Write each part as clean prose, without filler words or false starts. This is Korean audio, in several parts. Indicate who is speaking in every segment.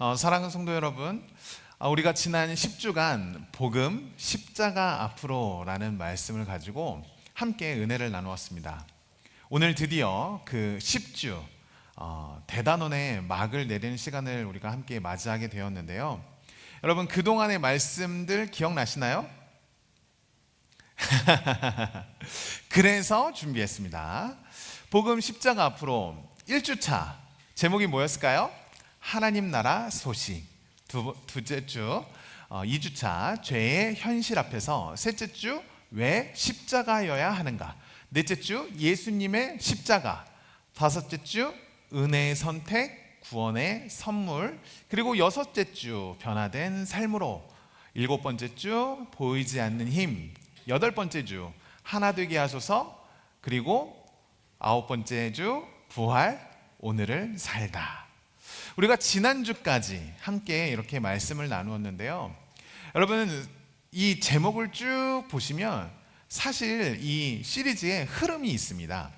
Speaker 1: 사랑하는 성도 여러분, 우리가 지난 10주간 복음 십자가 앞으로라는 말씀을 가지고 함께 은혜를 나누었습니다. 오늘 드디어 그 10주 대단원의 막을 내리는 시간을 우리가 함께 맞이하게 되었는데요. 여러분, 그동안의 말씀들 기억나시나요? 그래서 준비했습니다. 복음 십자가 앞으로 1주차 제목이 뭐였을까요? 하나님 나라 소식. 두째 주 2주차 죄의 현실 앞에서, 셋째 주 왜 십자가여야 하는가, 넷째 주 예수님의 십자가, 다섯째 주 은혜의 선택, 구원의 선물, 그리고 여섯째 주 변화된 삶으로, 일곱 번째 주 보이지 않는 힘, 여덟 번째 주 하나 되게 하소서, 그리고 아홉 번째 주 부활, 오늘을 살다. 우리가 지난주까지 함께 이렇게 말씀을 나누었는데요. 여러분, 이 제목을 쭉 보시면 사실 이 시리즈에 흐름이 있습니다.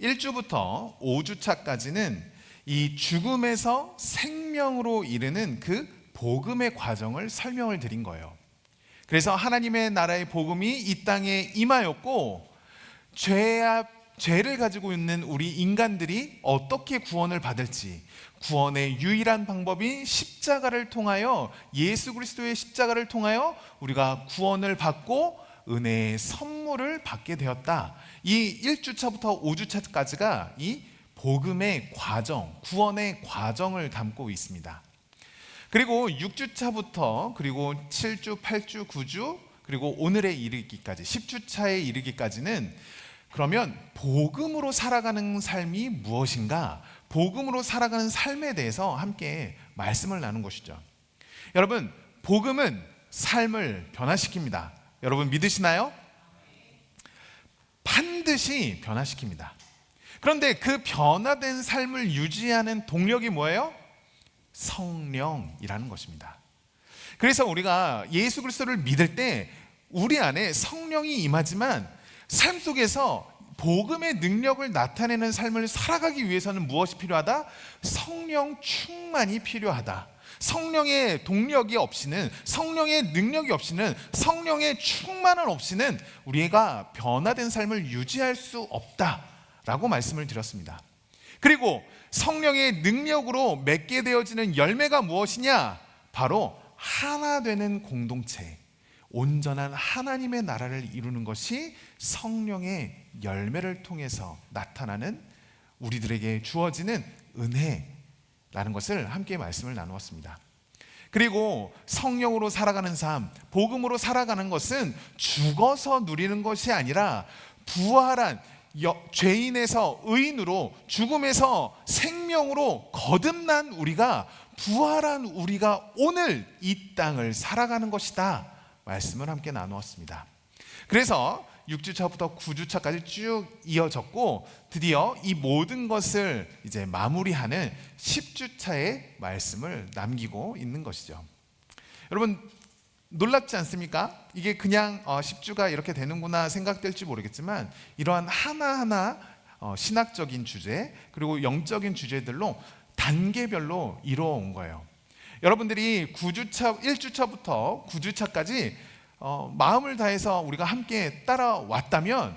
Speaker 1: 1주부터 5주차까지는 이 죽음에서 생명으로 이르는 그 복음의 과정을 설명을 드린 거예요. 그래서 하나님의 나라의 복음이 이 땅에 임하였고, 죄를 가지고 있는 우리 인간들이 어떻게 구원을 받을지, 구원의 유일한 방법인 십자가를 통하여, 예수 그리스도의 십자가를 통하여 우리가 구원을 받고 은혜의 선물을 받게 되었다. 이 1주차부터 5주차까지가 이 복음의 과정, 구원의 과정을 담고 있습니다. 그리고 6주차부터 그리고 7주, 8주, 9주, 그리고 오늘에 이르기까지 10주차에 이르기까지는 그러면 복음으로 살아가는 삶이 무엇인가, 복음으로 살아가는 삶에 대해서 함께 말씀을 나눈 것이죠. 여러분, 복음은 삶을 변화시킵니다. 여러분 믿으시나요? 반드시 변화시킵니다. 그런데 그 변화된 삶을 유지하는 동력이 뭐예요? 성령이라는 것입니다. 그래서 우리가 예수 그리스도를 믿을 때 우리 안에 성령이 임하지만, 삶 속에서 복음의 능력을 나타내는 삶을 살아가기 위해서는 무엇이 필요하다? 성령 충만이 필요하다. 성령의 동력이 없이는, 성령의 능력이 없이는, 성령의 충만은 없이는 우리가 변화된 삶을 유지할 수 없다라고 말씀을 드렸습니다. 그리고 성령의 능력으로 맺게 되어지는 열매가 무엇이냐? 바로 하나 되는 공동체, 온전한 하나님의 나라를 이루는 것이 성령의 열매를 통해서 나타나는, 우리들에게 주어지는 은혜라는 것을 함께 말씀을 나누었습니다. 그리고 성령으로 살아가는 삶, 복음으로 살아가는 것은 죽어서 누리는 것이 아니라 부활한 죄인에서 의인으로, 죽음에서 생명으로 거듭난 우리가, 부활한 우리가 오늘 이 땅을 살아가는 것이다 말씀을 함께 나누었습니다. 그래서 6주차부터 9주차까지 쭉 이어졌고, 드디어 이 모든 것을 이제 마무리하는 10주차의 말씀을 남기고 있는 것이죠. 여러분, 놀랍지 않습니까? 이게 그냥 10주가 이렇게 되는구나 생각될지 모르겠지만, 이러한 하나하나 신학적인 주제, 그리고 영적인 주제들로 단계별로 이루어온 거예요. 여러분들이 1주차부터 9주차까지 마음을 다해서 우리가 함께 따라왔다면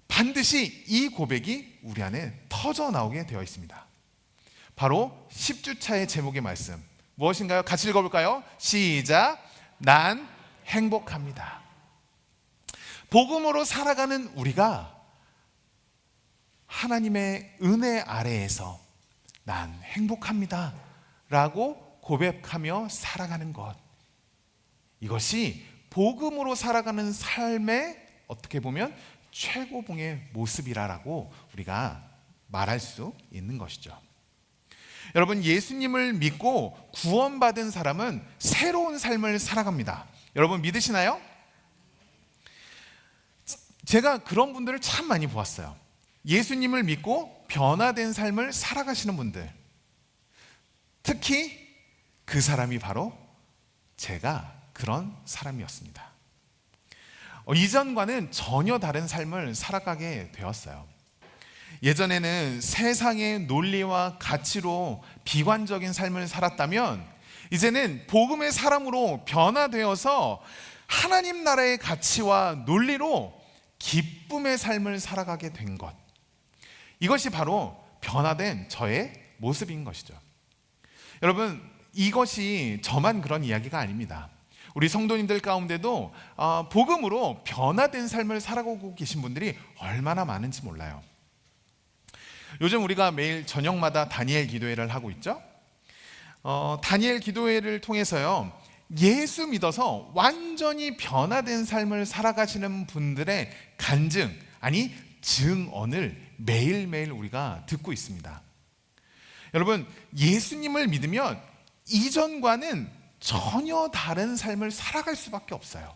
Speaker 1: 반드시 이 고백이 우리 안에 터져 나오게 되어 있습니다. 바로 10주차의 제목의 말씀 무엇인가요? 같이 읽어볼까요? 시작. 난 행복합니다. 복음으로 살아가는 우리가 하나님의 은혜 아래에서 난 행복합니다 라고 고백하며 살아가는 것, 이것이 복음으로 살아가는 삶의 어떻게 보면 최고봉의 모습이라고 우리가 말할 수 있는 것이죠. 여러분, 예수님을 믿고 구원받은 사람은 새로운 삶을 살아갑니다. 여러분 믿으시나요? 제가 그런 분들을 참 많이 보았어요. 예수님을 믿고 변화된 삶을 살아가시는 분들, 특히 그 사람이 바로 제가 그런 사람이었습니다. 이전과는 전혀 다른 삶을 살아가게 되었어요. 예전에는 세상의 논리와 가치로 비관적인 삶을 살았다면 이제는 복음의 사람으로 변화되어서 하나님 나라의 가치와 논리로 기쁨의 삶을 살아가게 된 것, 이것이 바로 변화된 저의 모습인 것이죠. 여러분, 이것이 저만 그런 이야기가 아닙니다. 우리 성도님들 가운데도 복음으로 변화된 삶을 살아가고 계신 분들이 얼마나 많은지 몰라요. 요즘 우리가 매일 저녁마다 다니엘 기도회를 하고 있죠. 다니엘 기도회를 통해서요, 예수 믿어서 완전히 변화된 삶을 살아가시는 분들의 간증, 아니 증언을 매일매일 우리가 듣고 있습니다. 여러분, 예수님을 믿으면 이전과는 전혀 다른 삶을 살아갈 수밖에 없어요.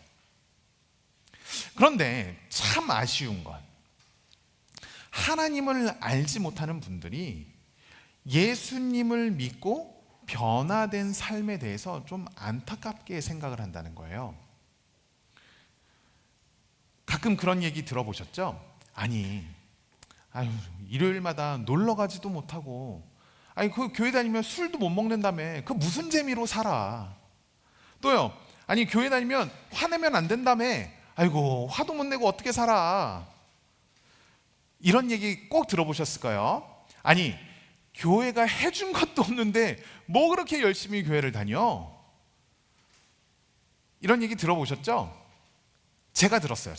Speaker 1: 그런데 참 아쉬운 건, 하나님을 알지 못하는 분들이 예수님을 믿고 변화된 삶에 대해서 좀 안타깝게 생각을 한다는 거예요. 가끔 그런 얘기 들어보셨죠? 아니, 일요일마다 놀러 가지도 못하고, 그 교회 다니면 술도 못 먹는다며, 그 무슨 재미로 살아? 또요, 아니 교회 다니면 화내면 안 된다며, 아이고 화도 못 내고 어떻게 살아? 이런 얘기 꼭 들어보셨을까요? 아니, 교회가 해준 것도 없는데 뭐 그렇게 열심히 교회를 다녀? 이런 얘기 들어보셨죠? 제가 들었어요.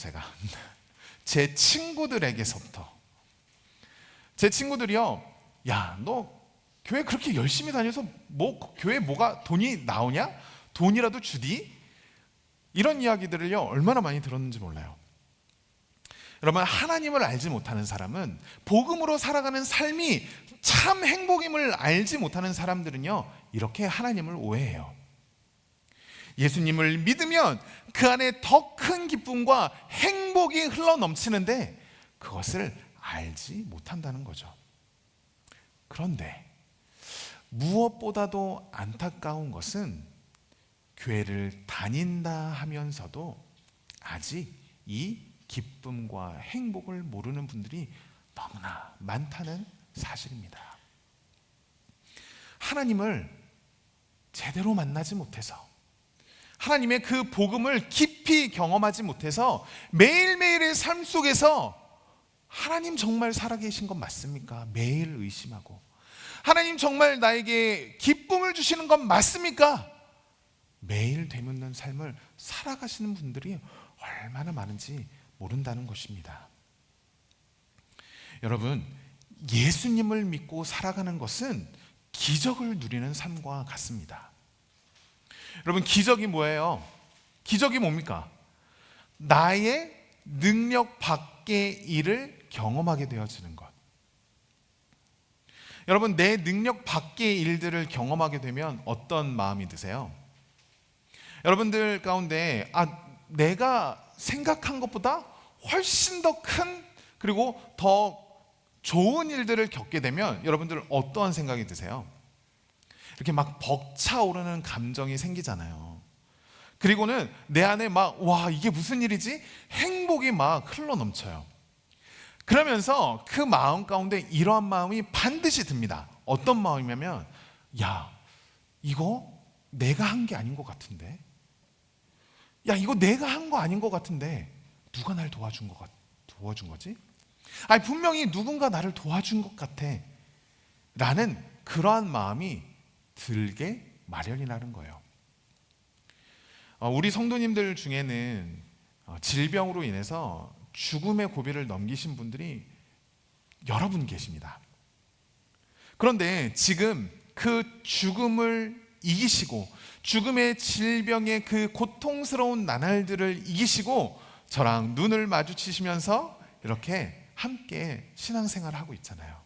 Speaker 1: 제 친구들에게서부터. 제 친구들이요, 야, 너 교회 그렇게 열심히 다녀서 뭐 교회 뭐가 돈이 나오냐? 돈이라도 주디? 이런 이야기들을요, 얼마나 많이 들었는지 몰라요. 여러분, 하나님을 알지 못하는 사람은, 복음으로 살아가는 삶이 참 행복임을 알지 못하는 사람들은요, 이렇게 하나님을 오해해요. 예수님을 믿으면 그 안에 더 큰 기쁨과 행복이 흘러넘치는데 그것을 알지 못한다는 거죠. 그런데 무엇보다도 안타까운 것은, 교회를 다닌다 하면서도 아직 이 기쁨과 행복을 모르는 분들이 너무나 많다는 사실입니다. 하나님을 제대로 만나지 못해서, 하나님의 그 복음을 깊이 경험하지 못해서 매일매일의 삶 속에서 하나님 정말 살아계신 것 맞습니까? 매일 의심하고, 하나님 정말 나에게 기쁨을 주시는 것 맞습니까? 매일 되묻는 삶을 살아가시는 분들이 얼마나 많은지 모른다는 것입니다. 여러분, 예수님을 믿고 살아가는 것은 기적을 누리는 삶과 같습니다. 여러분, 기적이 뭐예요? 기적이 뭡니까? 나의 능력 밖의 일을 경험하게 되어지는 것. 여러분, 내 능력 밖의 일들을 경험하게 되면 어떤 마음이 드세요? 여러분들 가운데 내가 생각한 것보다 훨씬 더 큰, 그리고 더 좋은 일들을 겪게 되면 여러분들 어떠한 생각이 드세요? 이렇게 막 벅차오르는 감정이 생기잖아요. 그리고는 내 안에 와, 이게 무슨 일이지? 행복이 막 흘러넘쳐요. 그러면서 그 마음 가운데 이러한 마음이 반드시 듭니다. 어떤 마음이냐면, 야, 이거 내가 한 게 아닌 것 같은데? 야, 이거 내가 한 거 아닌 것 같은데 누가 날 도와준 거지? 분명히 누군가 나를 도와준 것 같아 라는 그러한 마음이 들게 마련이라는 거예요. 우리 성도님들 중에는 질병으로 인해서 죽음의 고비를 넘기신 분들이 여러 분 계십니다. 그런데 지금 그 죽음을 이기시고, 죽음의 질병의 그 고통스러운 나날들을 이기시고 저랑 눈을 마주치시면서 이렇게 함께 신앙생활을 하고 있잖아요.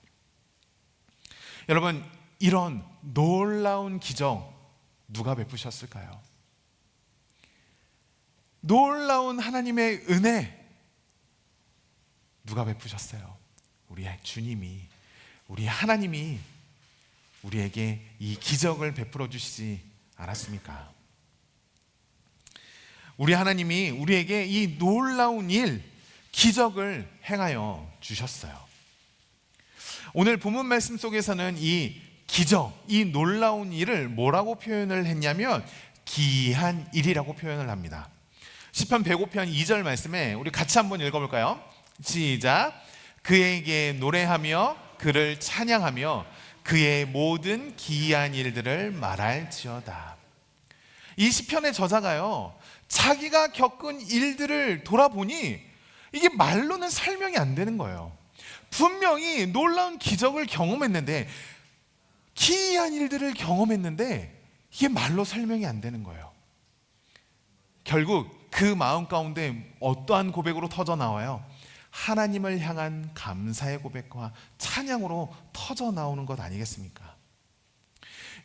Speaker 1: 여러분, 이런 놀라운 기적 누가 베푸셨을까요? 놀라운 하나님의 은혜 누가 베푸셨어요? 우리 주님이, 우리 하나님이 우리에게 이 기적을 베풀어 주시지 않았습니까? 우리 하나님이 우리에게 이 놀라운 일, 기적을 행하여 주셨어요. 오늘 본문 말씀 속에서는 이 기적, 이 놀라운 일을 뭐라고 표현을 했냐면 기이한 일이라고 표현을 합니다. 시편 105편 2절 말씀에 우리 같이 한번 읽어볼까요? 시작. 그에게 노래하며 그를 찬양하며 그의 모든 기이한 일들을 말할지어다. 이 시편의 저자가요, 자기가 겪은 일들을 돌아보니 이게 말로는 설명이 안 되는 거예요. 분명히 놀라운 기적을 경험했는데, 기이한 일들을 경험했는데 이게 말로 설명이 안 되는 거예요. 결국 그 마음 가운데 어떠한 고백으로 터져 나와요? 하나님을 향한 감사의 고백과 찬양으로 터져 나오는 것 아니겠습니까?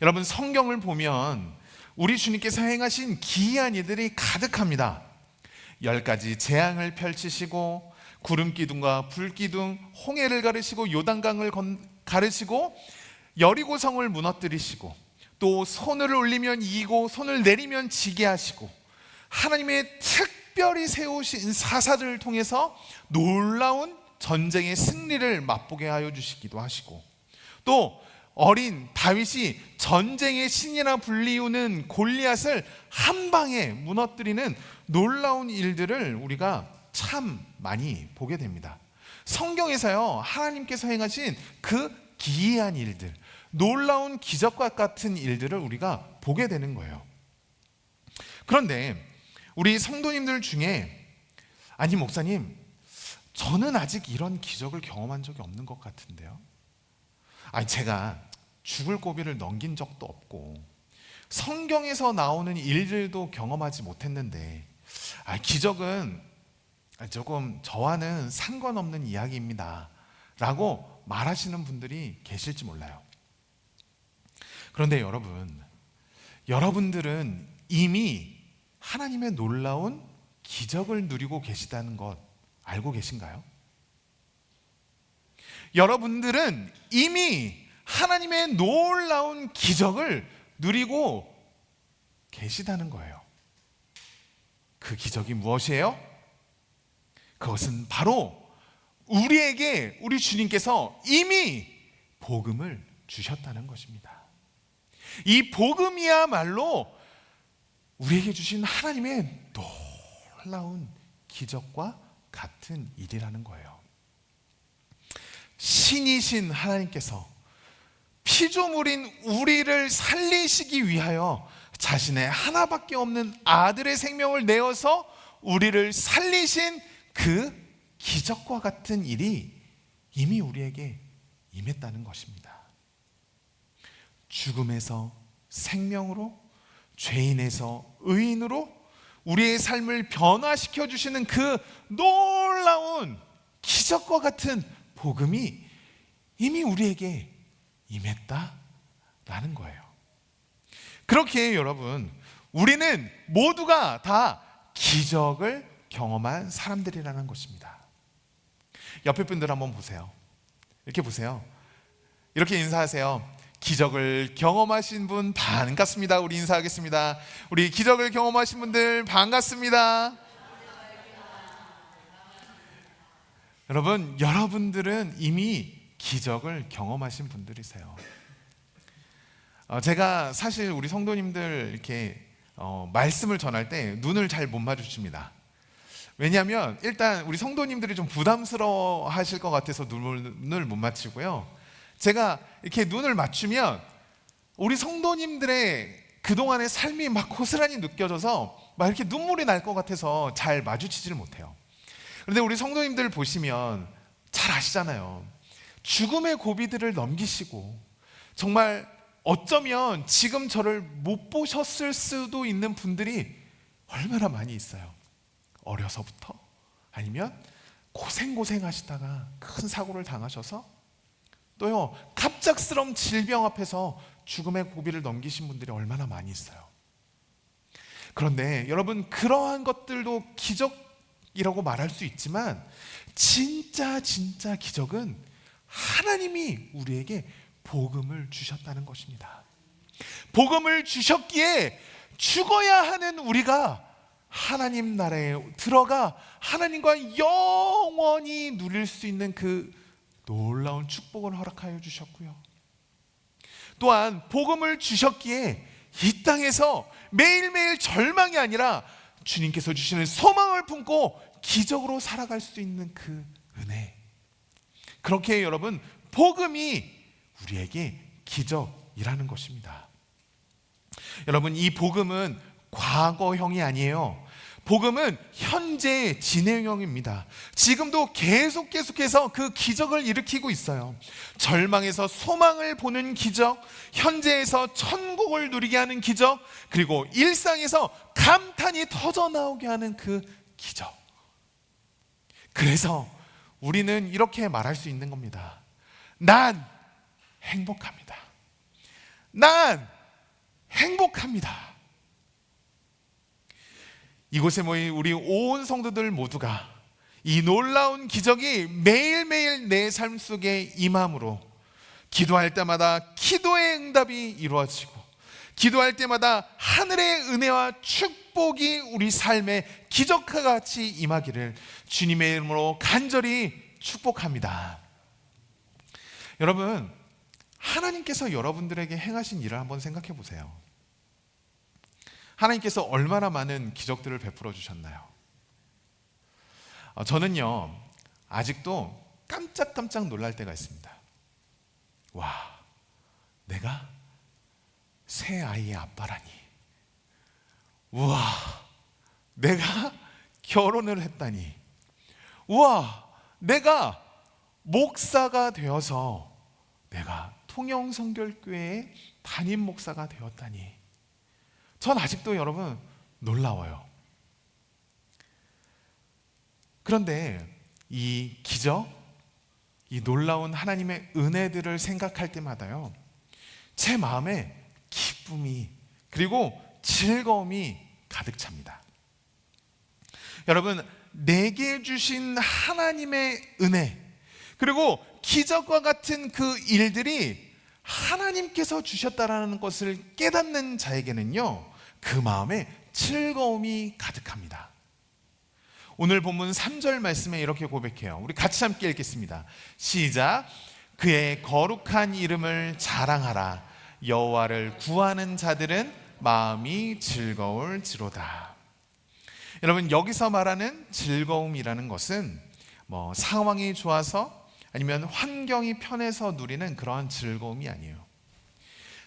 Speaker 1: 여러분, 성경을 보면 우리 주님께서 행하신 기이한 일들이 가득합니다. 10가지 재앙을 펼치시고 구름기둥과 불기둥, 홍해를 가르시고 요단강을 가르시고 여리고성을 무너뜨리시고, 또 손을 올리면 이기고 손을 내리면 지게 하시고, 하나님의 특별히 세우신 사사들을 통해서 놀라운 전쟁의 승리를 맛보게 하여 주시기도 하시고, 또 어린 다윗이 전쟁의 신이라 불리우는 골리앗을 한 방에 무너뜨리는 놀라운 일들을 우리가 참 많이 보게 됩니다. 성경에서요, 하나님께서 행하신 그 기이한 일들, 놀라운 기적과 같은 일들을 우리가 보게 되는 거예요. 그런데 우리 성도님들 중에, 아니 목사님, 저는 아직 이런 기적을 경험한 적이 없는 것 같은데요. 아니, 제가 죽을 고비를 넘긴 적도 없고 성경에서 나오는 일들도 경험하지 못했는데, 기적은 조금 저와는 상관없는 이야기입니다 라고 말하시는 분들이 계실지 몰라요. 그런데 여러분들은 이미 하나님의 놀라운 기적을 누리고 계시다는 것 알고 계신가요? 여러분들은 이미 하나님의 놀라운 기적을 누리고 계시다는 거예요. 그 기적이 무엇이에요? 그것은 바로 우리에게 우리 주님께서 이미 복음을 주셨다는 것입니다. 이 복음이야말로 우리에게 주신 하나님의 놀라운 기적과 같은 일이라는 거예요. 신이신 하나님께서 피조물인 우리를 살리시기 위하여 자신의 하나밖에 없는 아들의 생명을 내어서 우리를 살리신 그 기적과 같은 일이 이미 우리에게 임했다는 것입니다. 죽음에서 생명으로, 죄인에서 의인으로 우리의 삶을 변화시켜 주시는 그 놀라운 기적과 같은 복음이 이미 우리에게 임했다라는 거예요. 그렇게 여러분, 우리는 모두가 다 기적을 경험한 사람들이라는 것입니다. 옆에 분들 한번 보세요. 이렇게 보세요. 이렇게 인사하세요. 기적을 경험하신 분 반갑습니다. 우리 인사하겠습니다. 우리 기적을 경험하신 분들 반갑습니다. 여러분들은 이미 기적을 경험하신 분들이세요. 제가 사실 우리 성도님들 이렇게 말씀을 전할 때 눈을 잘 못 마주칩니다. 왜냐하면 일단 우리 성도님들이 좀 부담스러워 하실 것 같아서 눈을 못 맞추고요. 제가 이렇게 눈을 맞추면 우리 성도님들의 그동안의 삶이 막 고스란히 느껴져서 막 이렇게 눈물이 날 것 같아서 잘 마주치지를 못해요. 그런데 우리 성도님들 보시면 잘 아시잖아요. 죽음의 고비들을 넘기시고 정말 어쩌면 지금 저를 못 보셨을 수도 있는 분들이 얼마나 많이 있어요. 어려서부터, 아니면 고생하시다가 큰 사고를 당하셔서, 또요 갑작스러운 질병 앞에서 죽음의 고비를 넘기신 분들이 얼마나 많이 있어요. 그런데 여러분, 그러한 것들도 기적이라고 말할 수 있지만 진짜 기적은 하나님이 우리에게 복음을 주셨다는 것입니다. 복음을 주셨기에 죽어야 하는 우리가 하나님 나라에 들어가 하나님과 영원히 누릴 수 있는 그 놀라운 축복을 허락하여 주셨고요. 또한 복음을 주셨기에 이 땅에서 매일매일 절망이 아니라 주님께서 주시는 소망을 품고 기적으로 살아갈 수 있는 그 은혜. 그렇게 여러분, 복음이 우리에게 기적이라는 것입니다. 여러분, 이 복음은 과거형이 아니에요. 복음은 현재 진행형입니다. 지금도 계속해서 그 기적을 일으키고 있어요. 절망에서 소망을 보는 기적, 현재에서 천국을 누리게 하는 기적, 그리고 일상에서 감탄이 터져나오게 하는 그 기적. 그래서 우리는 이렇게 말할 수 있는 겁니다. 난 행복합니다. 난 행복합니다. 이곳에 모인 우리 온 성도들 모두가 이 놀라운 기적이 매일매일 내 삶 속에 임함으로 기도할 때마다 기도의 응답이 이루어지고, 기도할 때마다 하늘의 은혜와 축복이 우리 삶에 기적과 같이 임하기를 주님의 이름으로 간절히 축복합니다. 여러분, 하나님께서 여러분들에게 행하신 일을 한번 생각해 보세요. 하나님께서 얼마나 많은 기적들을 베풀어 주셨나요? 저는요, 아직도 깜짝깜짝 놀랄 때가 있습니다. 와, 내가 새 아이의 아빠라니. 우와, 내가 결혼을 했다니. 우와, 내가 목사가 되어서 내가 통영성결교회의 담임 목사가 되었다니. 전 아직도 여러분 놀라워요. 그런데 이 기적, 이 놀라운 하나님의 은혜들을 생각할 때마다요, 제 마음에 기쁨이 그리고 즐거움이 가득 찹니다. 여러분, 내게 주신 하나님의 은혜, 그리고 기적과 같은 그 일들이 하나님께서 주셨다라는 것을 깨닫는 자에게는요, 그 마음에 즐거움이 가득합니다. 오늘 본문 3절 말씀에 이렇게 고백해요. 우리 같이 함께 읽겠습니다. 시작. 그의 거룩한 이름을 자랑하라. 여호와를 구하는 자들은 마음이 즐거울지로다. 여러분, 여기서 말하는 즐거움이라는 것은 상황이 좋아서 아니면 환경이 편해서 누리는 그러한 즐거움이 아니에요.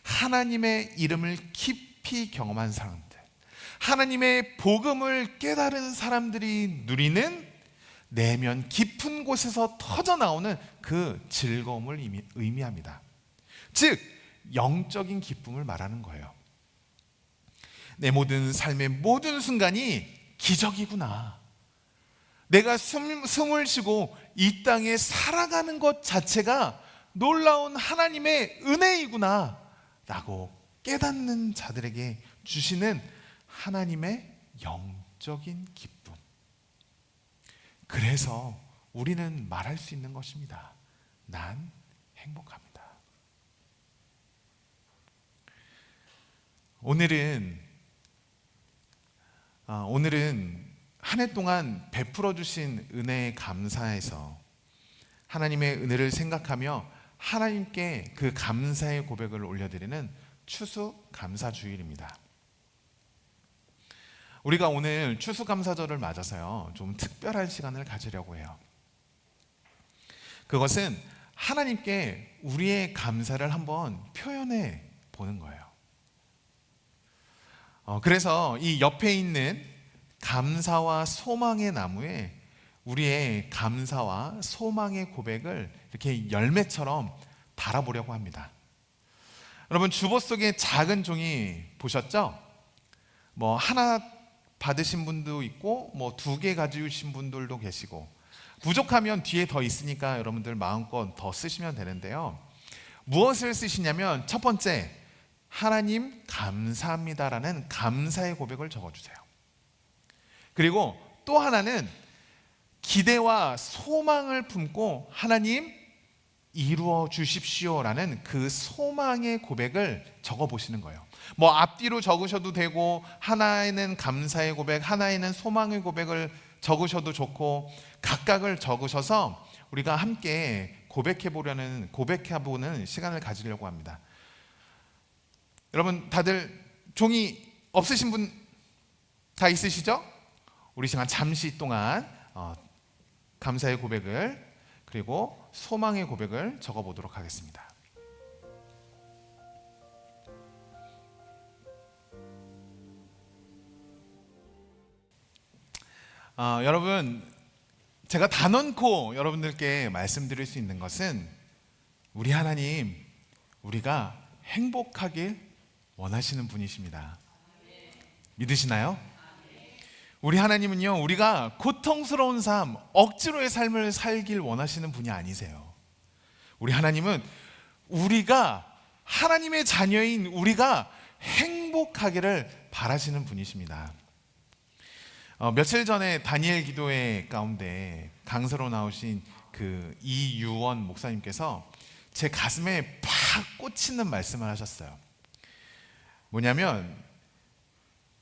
Speaker 1: 하나님의 이름을 깊이 경험한 사람들, 하나님의 복음을 깨달은 사람들이 누리는 내면 깊은 곳에서 터져나오는 그 즐거움을 의미합니다. 즉, 영적인 기쁨을 말하는 거예요. 내 모든 삶의 모든 순간이 기적이구나. 내가 숨을 쉬고 이 땅에 살아가는 것 자체가 놀라운 하나님의 은혜이구나 라고 깨닫는 자들에게 주시는 하나님의 영적인 기쁨. 그래서 우리는 말할 수 있는 것입니다. 난 행복합니다. 오늘은 한 해 동안 베풀어 주신 은혜에 감사해서 하나님의 은혜를 생각하며 하나님께 그 감사의 고백을 올려드리는 추수감사주일입니다. 우리가 오늘 추수감사절을 맞아서요, 좀 특별한 시간을 가지려고 해요. 그것은 하나님께 우리의 감사를 한번 표현해 보는 거예요. 그래서 이 옆에 있는 감사와 소망의 나무에 우리의 감사와 소망의 고백을 이렇게 열매처럼 달아보려고 합니다. 여러분, 주보 속에 작은 종이 보셨죠? 하나 받으신 분도 있고 2개 가지신 분들도 계시고, 부족하면 뒤에 더 있으니까 여러분들 마음껏 더 쓰시면 되는데요. 무엇을 쓰시냐면, 첫 번째, 하나님 감사합니다라는 감사의 고백을 적어주세요. 그리고 또 하나는 기대와 소망을 품고 하나님 이루어 주십시오라는 그 소망의 고백을 적어보시는 거예요. 앞뒤로 적으셔도 되고, 하나에는 감사의 고백, 하나에는 소망의 고백을 적으셔도 좋고, 각각을 적으셔서 우리가 함께 고백해보는 시간을 가지려고 합니다. 여러분 다들 종이 없으신 분 다 있으시죠? 우리 시간 잠시 동안 감사의 고백을 그리고 소망의 고백을 적어보도록 하겠습니다. 여러분 제가 단언코 여러분들께 말씀드릴 수 있는 것은 우리 하나님 우리가 행복하길 원하시는 분이십니다. 믿으시나요? 우리 하나님은요 우리가 고통스러운 삶, 억지로의 삶을 살길 원하시는 분이 아니세요. 우리 하나님은 우리가 하나님의 자녀인 우리가 행복하기를 바라시는 분이십니다. 며칠 전에 다니엘 기도회 가운데 강사로 나오신 그 이유원 목사님께서 제 가슴에 팍 꽂히는 말씀을 하셨어요. 뭐냐면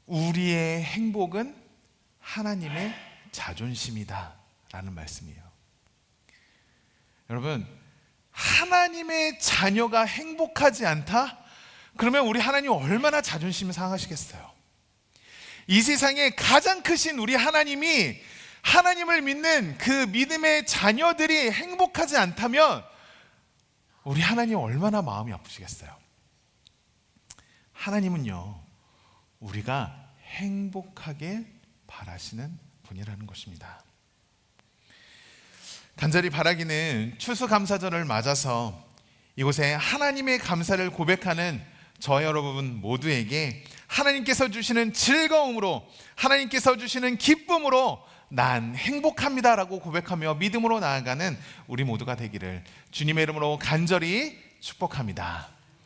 Speaker 1: 우리의 행복은 하나님의 자존심이다 라는 말씀이에요. 여러분 하나님의 자녀가 행복하지 않다? 그러면 우리 하나님 얼마나 자존심이 상하시겠어요. 이 세상에 가장 크신 우리 하나님이 하나님을 믿는 그 믿음의 자녀들이 행복하지 않다면 우리 하나님 얼마나 마음이 아프시겠어요. 하나님은요 우리가 행복하게 바라시는 분이라는 것입니다. 간절히 바라기는 추수감사절을 맞아서 이곳에 하나님의 감사를 고백하는 저 여러분 모두에게 하나님께서 주시는 즐거움으로 하나님께서 주시는 기쁨으로 난 행복합니다 라고 고백하며 믿음으로 나아가는 우리 모두가 되기를 주님의 이름으로 간절히 축복합니다.